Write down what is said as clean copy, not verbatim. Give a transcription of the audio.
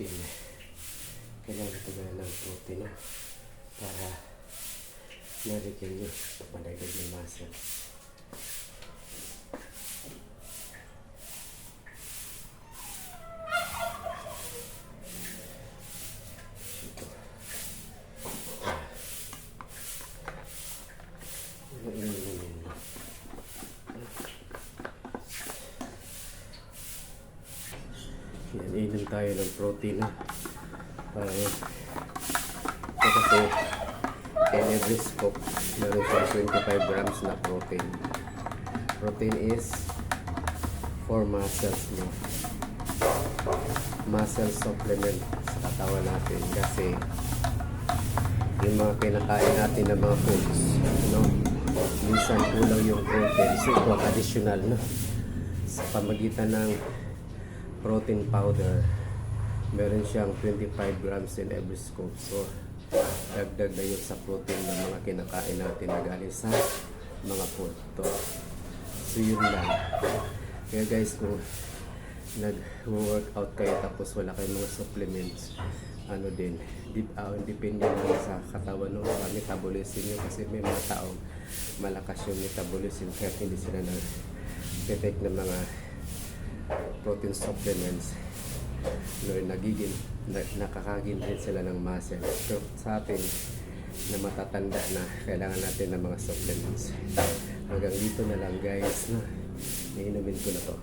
protein. Kailangan ito gaya ng protein, no? Para narikin nyo, padagdag yung muscle. Yan, inom tayo ng protein, no? Para ito kasi in every scoop meron siyang 25 grams na protein. Protein is for muscles, no? Muscle supplement sa katawan natin kasi yung mga kinakain natin ng mga foods, no? Minsan kulang yung protein, so ito additional, no? Sa pamagitan ng protein powder, meron siyang 25 grams in every scoop. So, dagdag na yun sa protein ng mga kinakain natin na galing sa mga food to. So, yun lang. Kaya guys, kung nag-workout kayo tapos wala kayong mga supplements, ano din, depende lang sa katawan ng metabolism nyo kasi may mga taong malakas yung metabolism kaya hindi sila nag-take ng mga protein supplements, nakakagin din sila ng muscle. So sa atin na matatanda na, kailangan natin ng mga supplements. Hanggang dito na lang guys, no? Iinumin ko na to.